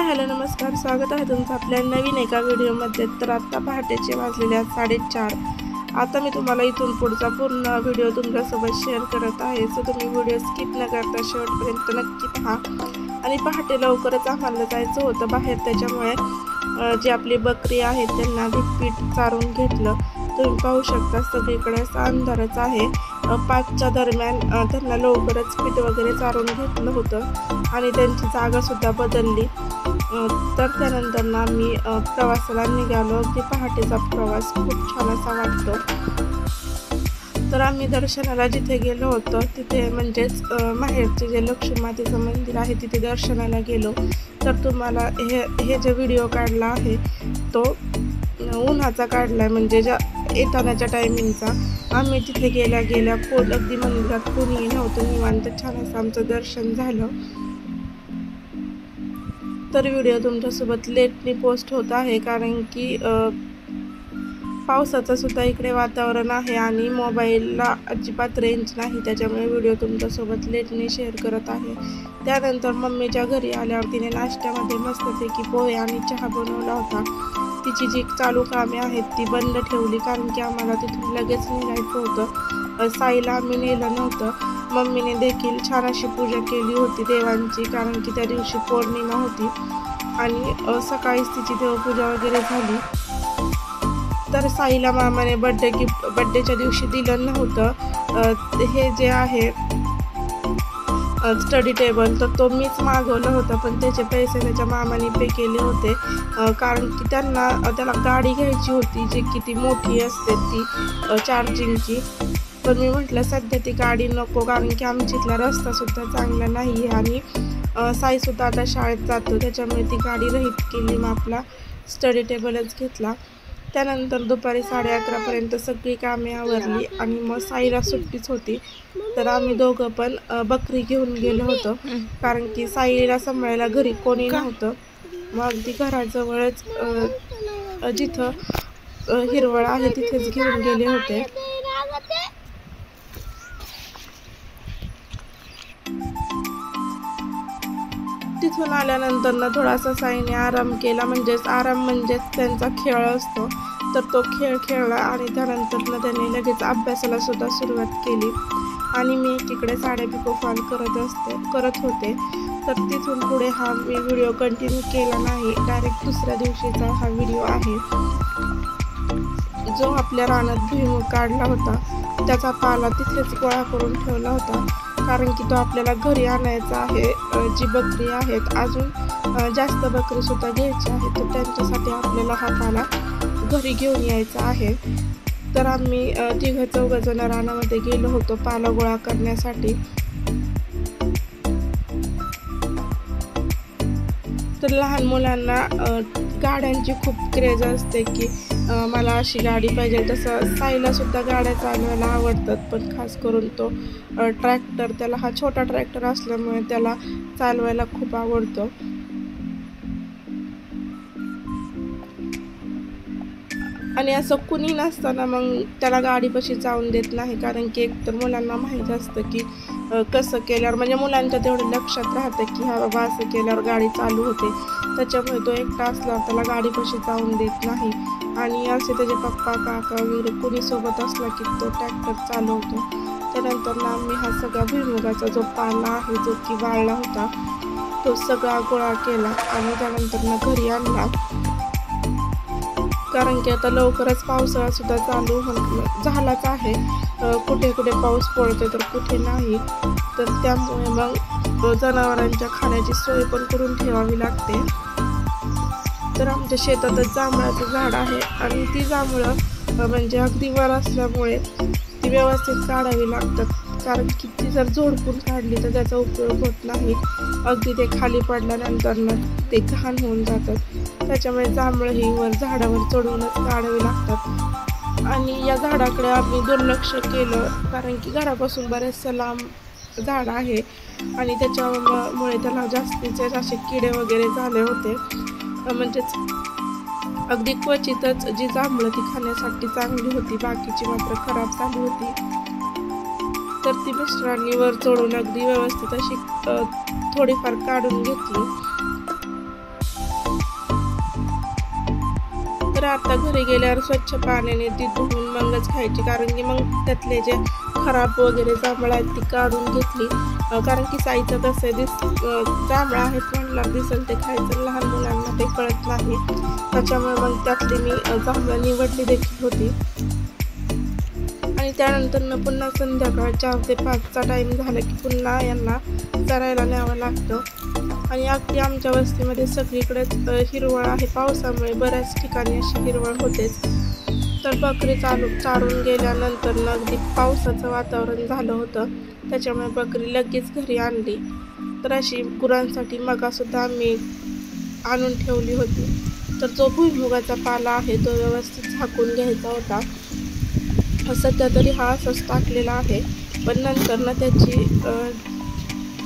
Hello नमस्कार, स्वागत आहे तुमचं आपल्या नवीन एका व्हिडिओमध्ये। तर आता पहाटेचे वाजलेले आहेत 4:30। आता मी तुम्हाला इथून पुढचा पूर्ण व्हिडिओ तुमच्यासोबत शेअर करत आहे। सो तुम्ही व्हिडिओ स्किप न करता शेवटपर्यंत नक्की पहा। आणि पहाटे लवकरच आम्हाला जायचं होतं बाहेर, त्याच्यामुळे जी आपली बकरी आहे त्यांना पीठ चारून घेतलं। तुम्ही पाहू शकता सगळीकडे असा अंधारच आहे। 5च्या दरम्यान त्यांना लवकरच पीठ वगैरे चारून घेतलं होतं आणि त्यांची जागासुद्धा बदलली। तर त्यानंतर ना मी प्रवासाला निघालो। अगदी पहाटेचा प्रवास खूप छान असा वाटतो। तर आम्ही दर्शनाला जिथे गेलो होतो तिथे म्हणजेच माहेरचे जे लक्ष्मी मातेचं मंदिर आहे तिथे दर्शनाला गेलो। तर तुम्हाला हे जे व्हिडिओ काढला आहे तो उन्हाचा काढलाय, म्हणजे ज्या येतानाच्या टायमिंगचा। आम्ही तिथे गेल्या अगदी मंदिरात कोणीही नव्हतं, निवांत छान असं आमचं दर्शन झालं। तर व्हिडिओ तुमच्यासोबत लेटनी पोस्ट होत आहे कारण की पावसाचं सुद्धा इकडे वातावरण आहे आणि मोबाईलला अजिबात रेंज नाही, त्याच्यामुळे व्हिडिओ तुमच्यासोबत लेटनी शेअर करत आहे। त्यानंतर मम्मीच्या घरी आल्यावर तिने नाश्त्यामध्ये मस्तपैकी पोहे आणि चहा बनवला होता। तिची जी चालू कामे आहेत ती बंद ठेवली कारण की आम्हाला तिथून लगेच निघायचं होतं। साईला आम्ही नेलं नव्हतं। मम्मीने देखील छान अशी पूजा केली होती देवांची, कारण की त्या दिवशी पौर्णिमा होती आणि सकाळीच तिची देवपूजा वगैरे झाली। तर साईला मामाने बड्डेच्या दिवशी दिलं नव्हतं। हे जे आहे स्टडी टेबल तर तो मीच मागवलं होतं, पण त्याचे पैसे त्याच्या मामाने पे केले होते कारण की त्याला गाडी घ्यायची होती जी किती मोठी असते ती चार्जिंगची। पण मी म्हटलं सध्या ती गाडी नको, कारण की आमच्या इथला रस्तासुद्धा चांगला नाही आहे आणि साईसुद्धा आता शाळेत जातो, त्याच्यामुळे ती गाडी रहित केली। मग आपला स्टडी टेबलच घेतला। त्यानंतर दुपारी 11:30पर्यंत सगळी कामे आवरली आणि मग साईला सुट्टीच होती, तर आम्ही दोघं पण बकरी घेऊन गेलो होतो कारण की साईला सांभाळायला घरी कोणी नव्हतं। मग अगदी घराजवळच जिथं हिरवळ आहे तिथेच घेऊन गेले होते। तिथून आल्यानंतर ना थोडासा साईने आराम केला, म्हणजेच त्यांचा खेळ असतो, तर तो खेळ खेळला आणि त्यानंतर ना त्याने लगेच अभ्यासाला सुद्धा सुरुवात केली आणि मी एकीकडे साड्या पिको फॉल करत होते। तर तिथून पुढे हा मी व्हिडिओ कंटिन्यू केला नाही, डायरेक्ट दुसऱ्या दिवशीचा हा व्हिडिओ आहे। जो आपल्या रानात भुईमूग काढला होता त्याचा पाला तिथेच गोळा करून ठेवला होता, कारण की तो आपल्याला घरी आणायचा आहे। जी बकरी आहेत अजून जास्त बकरी सुद्धा घ्यायची आहे, तर त्यांच्यासाठी आपल्याला हा पाला घरी घेऊन यायचा आहे। तर आम्ही 3-4 जण रानामध्ये गेलो होतो पाला गोळा करण्यासाठी। तर लहान मुलांना गाड्यांची खूप क्रेज असते की मला अशी गाडी पाहिजे। तसं साईला सुद्धा गाड्या चालवायला आवडतात, पण खास करून तो ट्रॅक्टर, त्याला हा छोटा ट्रॅक्टर असल्यामुळे त्याला चालवायला खूप आवडतो। आणि असं कुणी नसताना मग त्याला गाडीपाशी जाऊन देत नाही, कारण की एकतर मुलांना माहीत असतं की कसं केल्यावर, म्हणजे मुलांच्या तेवढं लक्षात राहतं की हा बाबा असं केल्यावर गाडी चालू होते, त्याच्यामुळे तो एकटा असल्यावर त्याला गाडीपाशी जाऊन देत नाही। आणि असे त्याचे पप्पा काका वगैरे कोणी सोबत असला की तो ट्रॅक्टर चालवतो। त्यानंतर ना आम्ही हा सगळा भुईमुगाचा जो पाला आहे जो की वाळला होता तो सगळा गोळा केला आणि त्यानंतर ना घरी आणला, कारण की आता लवकरच पावसाळा सुद्धा चालू झालाच आहे। कुठे कुठे पाऊस पडतो तर कुठे नाही, तर त्यामुळे मग जनावरांच्या खाण्याची सोय पण करून ठेवावी लागते। तर आमच्या शेतातच जांभळाचं झाड आहे आणि ती जांभळं म्हणजे अगदी वर असल्यामुळे ती व्यवस्थित काढावी लागतात, कारण की ती जर झोडपून काढली तर त्याचा उपयोग होत नाही। अगदी ते खाली पडल्यानंतर ना ते घाण होऊन जातात, त्याच्यामुळे जांभळं ही वर झाडावर चढवूनच काढावी लागतात। आणि या झाडाकडे आम्ही दुर्लक्ष केलं, कारण की घरापासून बरेचसे लांब झाड आहे आणि त्याच्यामुळे त्याला जास्तीचे असे किडे वगैरे झाले होते। म्हणजेच अगदी क्वचितच जी जांभळं ती खाण्यासाठी चांगली होती, बाकीची मात्र खराब झाली होती। तर ती मिस्टरांनी वर चढून अगदी व्यवस्थित अशी थोडीफार काढून घेतली। आता घरी गेल्यावर स्वच्छ पाण्याने ती धुवून मगच खायची, कारण की मग त्यातले जे खराब वगैरे जांभळं आहेत ती काढून घेतली, कारण की साईचं कसं जांभळं आहेत म्हणल्यावर दिसेल ते खायचं, लहान मुलांना ते कळत नाही, त्याच्यामुळे मग त्यातली मी जांभळं निवडली देखील होती. आणि त्यानंतर पुन्हा संध्याकाळ 4 ते 5चा टाईम झाला की पुन्हा यांना चरायला न्यावं लागतं. आणि अगदी आमच्या वस्तीमध्ये सगळीकडेच हिरवळ आहे, पावसामुळे बऱ्याच ठिकाणी अशी हिरवळ होतेच. तर बकरी चारून गेल्यानंतर अगदी पावसाचं वातावरण झालं होतं, त्याच्यामुळे बकरी लगेच घरी आणली. तर अशी गुरांसाठी मगासुद्धा आम्ही आणून ठेवली होती. तर जो भुईमुगाचा पाला आहे तो व्यवस्थित झाकून घ्यायचा होता. सध्या तरी हा असंच टाकलेला आहे, पण नंतर त्याची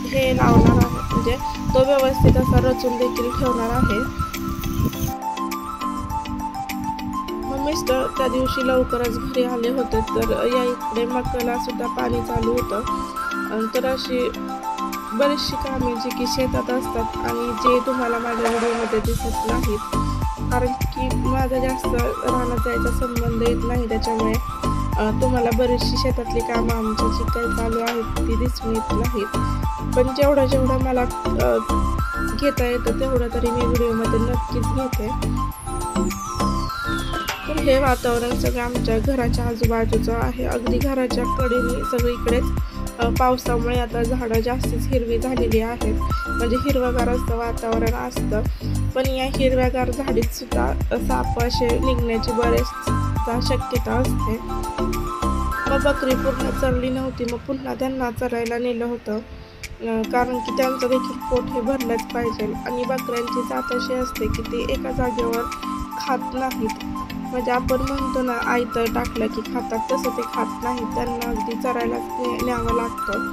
हे लावणार आहे, म्हणजे तो व्यवस्थित असा रचून देखील ठेवणार आहे. मग मिस्टर त्या दिवशी लवकरच घरी आले होते, तर या इकडे मकाला सुद्धा पाणी चालू होतं. तर अशी बरीचशी कामे जी की शेतात असतात आणि जे तुम्हाला माझ्या व्हिडिओमध्ये दिसत नाहीत, कारण की माझा जास्त रानात जायचा संबंध येत नाही, त्याच्यामुळे तुम्हाला बरीचशी शेतातली कामं आमच्या जी काही चालू आहेत ती दिसून येत नाहीत. पण जेवढं मला घेता येतं तेवढं तरी मी व्हिडिओमध्ये नक्कीच घेते. तर हे वातावरण सगळं आमच्या घराच्या आजूबाजूचं आहे, अगदी घराच्या कडेने सगळीकडेच पावसामुळे आता झाडं जास्तीच हिरवी झालेली आहेत, म्हणजे हिरवगार असं वातावरण असतं. पण या हिरव्यागार झाडीत सुद्धा साप असे निघण्याची बरेच शक्यता असते. मग बकरी पूर्ण चरली नव्हती, मग पुन्हा त्यांना चरायला नेलं होतं, कारण की त्यांचं देखील पोट हे भरलंच पाहिजे. आणि बकऱ्यांची जात अशी असते की ते एका जागेवर खात नाहीत, म्हणजे आपण म्हणतो ना आयतं टाकलं की खातात, तसं ते खात नाहीत, त्यांना अगदी चरायला न्यावं लागतं.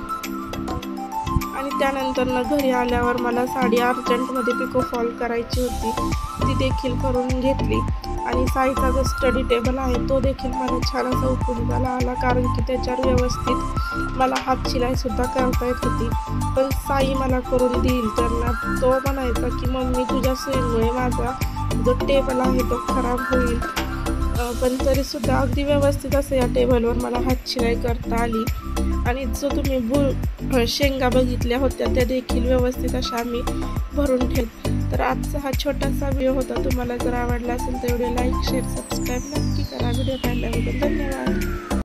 आणि त्यानंतर घरी आल्यावर मला साडी अर्जंटमध्ये पिको फॉल करायची होती, ती देखील करून घेतली. आणि साईचा जो स्टडी टेबल आहे तो देखील मला छान असा उपयोगाला आला, कारण की त्याच्यावर व्यवस्थित मला हात शिलाईसुद्धा करता येत होती. पण साई मला करून देईल, त्यांना तो म्हणायचा की मम्मी तुझ्या सोयीमुळे माझा जो टेबल आहे तो खराब होईल, पण तरीसुद्धा अगदी व्यवस्थित असं या टेबलवर मला हात शिलाई करता आली. आणि जो तुम्ही शेंगा बघितल्या होत्या त्या देखील व्यवस्थित अशा आम्ही भरून ठेवत. तर आजचा हा छोटासा व्हिडिओ होता, तुम्हाला जर आवडला असेल तर व्हिडिओ लाईक शेअर सबस्क्राईब नक्की करा. व्हिडिओ पाहिल्याबद्दल धन्यवाद.